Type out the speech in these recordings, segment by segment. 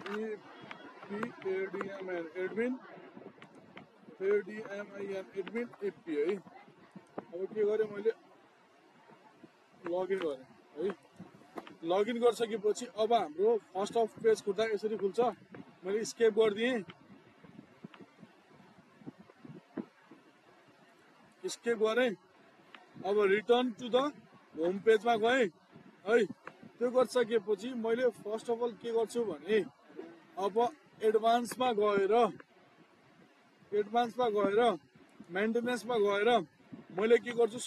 EPADMIN admin ADMIN admin AP है। अब के गरेँ मैले लगइन गरेँ है। लगइन गरिसकेपछि अब हाम्रो फर्स्ट अफ पेज खुल्दा यसरी खुल्छ। मैले स्केप गरिदिएँ, स्केप गरेँ। अब रिटर्न टु द होम पेजमा गएँ है। त्यो गरिसकेपछि मैले फर्स्ट अफ अल के गर्छु भने अब एडभान्समा गएर मेन्टेनेन्समा गएर मैले के गर्छु,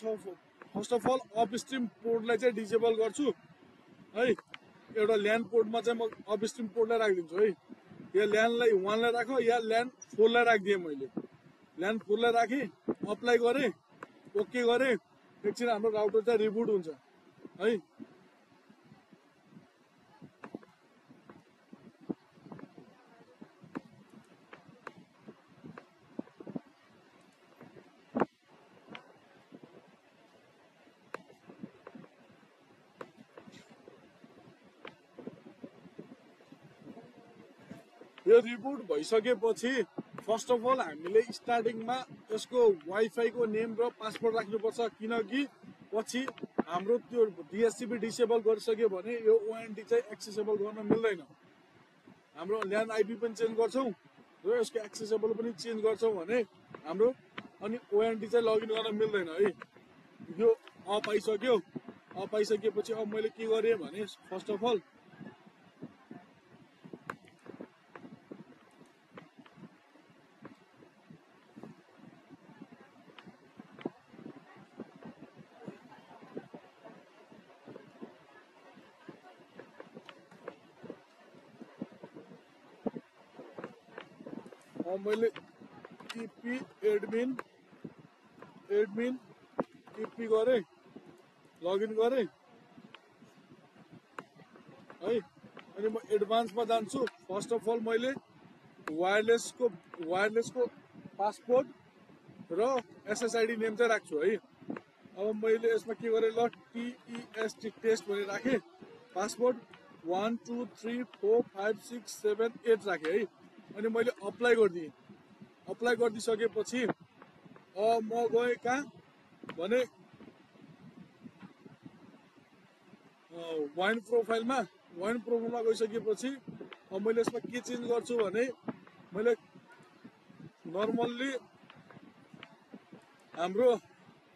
फर्स्ट अफ अल अपस्ट्रिम पोर्टलाई चाहिँ डिसेबल गर्छु है। एउटा ल्यान्ड पोर्टमा चाहिँ म अपस्ट्रिम पोर्टलाई राखिदिन्छु है। या ल्यान्डलाई 1 लाई राख या ल्यान्ड 4 लाई राखिदिएँ। मैले ल्यान्ड 4 लाई राखेँ, अप्लाई गरेँ, ओके गरेँ। एकछिन हाम्रो राउटर चाहिँ रिबुट हुन्छ है। यो रिबुट भइसकेपछि फर्स्ट अफ अल हामीले स्टार्टिङमा यसको वाइफाई को नेम र पासवर्ड राख्नुपर्छ, किनकि पछि हाम्रो त्यो डिएससिपी डिसेबल गरिसक्यो भने यो ओएनडी चाहिँ एक्सेसेबल गर्न मिल्दैन। हाम्रो ल्यान्ड आइपी पनि चेन्ज गर्छौं र यसको एक्सेसेबल पनि चेन्ज गर्छौं भने हाम्रो अनि ओएनडी चाहिँ लगइन गर्न मिल्दैन है। यो अफ आइसक्यो। अफ आइसकेपछि अब मैले के गरेँ भने फर्स्ट अफ अल मैले ईपी एडमिन ईपी गरेँ, लगइन गरेँ है। अनि म एडभान्समा जान्छु। फर्स्ट अफ अल मैले वायरलेसको पासपोर्ट र एसएसआइडी नेम चाहिँ राख्छु है। अब मैले यसमा के गरेँ, ल TEST टेस्ट भनेर राखेँ। पासपोर्ट 1 2 3 4 5 6 7 8 राखेँ है। अनि मैले अप्लाई गरिदिएँ। अप्लाई गरिदिसकेपछि म गएँ कहाँ भने वाइन प्रोफाइलमा गइसकेपछि मैले यसमा के चेन्ज गर्छु भने मैले नर्मल्ली हाम्रो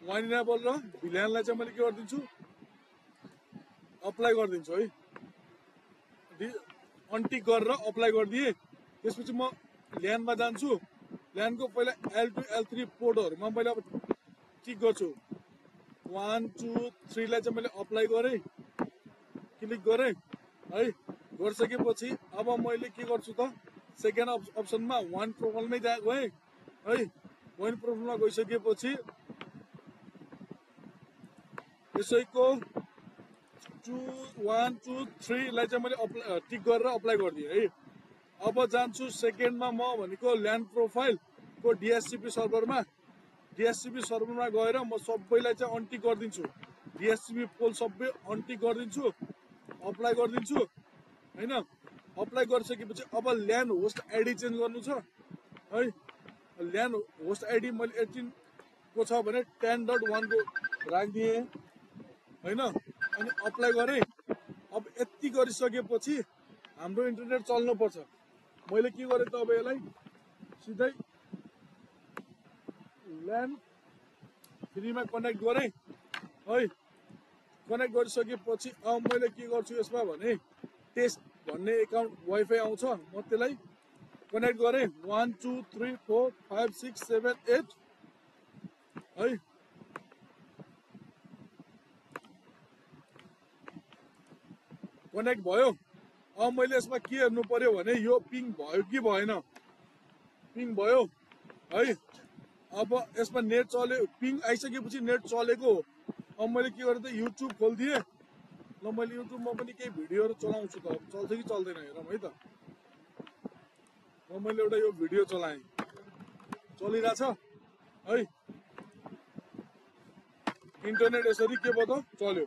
वाइनेबल र भिल्यानलाई चाहिँ मैले के गरिदिन्छु, अप्लाई गरिदिन्छु है। अनटिक गरेर अप्लाई गरिदिएँ। त्यसपछि म ल्यान्डमा जान्छु। ल्यान्डको पहिला L2 L3 पोर्टहरुमा मैले अब टिक गर्छु। 1 2 3 लाई चाहिँ मैले अप्लाई गरेँ, क्लिक गरेँ है। गरिसकेपछि अब मैले के गर्छु त, सेकेन्ड अप्सनमा वाइन प्रोफाइलमै गएँ है। वाइन प्रोफाइलमा गइसकेपछि यसैको 1 2 3 लाई चाहिँ मैले टिक गरेर अप्लाई गरिदिएँ है। अब जान्छु सेकेन्डमा म भनेको ल्यान्ड प्रोफाइल को डिएससिपी सर्भरमा गएर म सबैलाई चाहिँ अनटिक गरिदिन्छु। डिएससिपी पोल सबै अनटिक गरिदिन्छु, अप्लाई गरिदिन्छु हैन। अप्लाई गरिसकेपछि अब ल्यान्ड होस्ट आइडी चेन्ज गर्नु छ है। ल्यान्ड होस्ट आइडी मैले 18 को छ भने 10.1 को राखिदिएँ हैन। अनि अप्लाई गरेँ। अब यति गरिसकेपछि हाम्रो इन्टरनेट चल्नु पर्छ। मैले के गरेँ त, अब यसलाई सिधै ल्यान्ड 3 मा कनेक्ट गरेँ है। कनेक्ट गरिसकेपछि अब मैले के गर्छु यसमा भने टेस्ट भन्ने एकाउन्ट वाइफाई आउँछ, म त्यसलाई कनेक्ट गरेँ। 1 2 3 4 5 6 7 8 है। कनेक्ट भयो। अब मैले यसमा के हेर्नु पर्यो भने यो पिङ भयो कि भएन। पिङ भयो है। अब यसमा नेट चल्यो, पिङ आइसकेपछि नेट चलेको हो। अब मैले के गरेँ त, युट्युब खोलिदिएँ। ल मैले युट्युबमा पनि केही भिडियोहरू चलाउँछु त, चल्छ कि चल्दैन हेरौँ है त। मैले एउटा यो भिडियो चलाएँ, चलिरहेछ है। इन्टरनेट यसरी के भयो त, चल्यो।